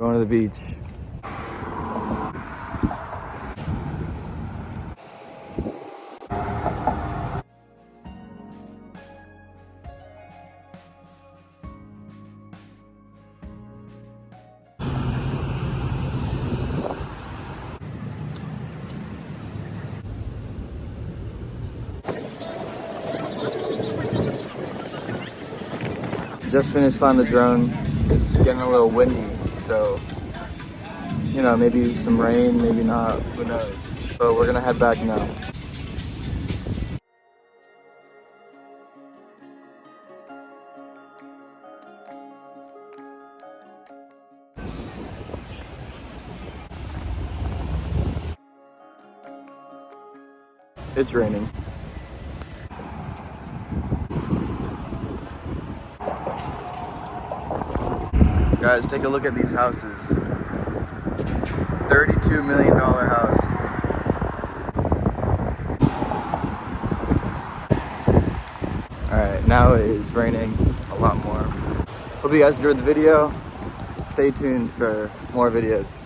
Going to the beach. Just finished flying the drone. It's getting a little windy, so you know, maybe some rain, maybe not, who knows. But we're gonna head back now. It's raining. Guys, take a look at these houses. $32 million house. Alright, now it is raining a lot more. Hope you guys enjoyed the video. Stay tuned for more videos.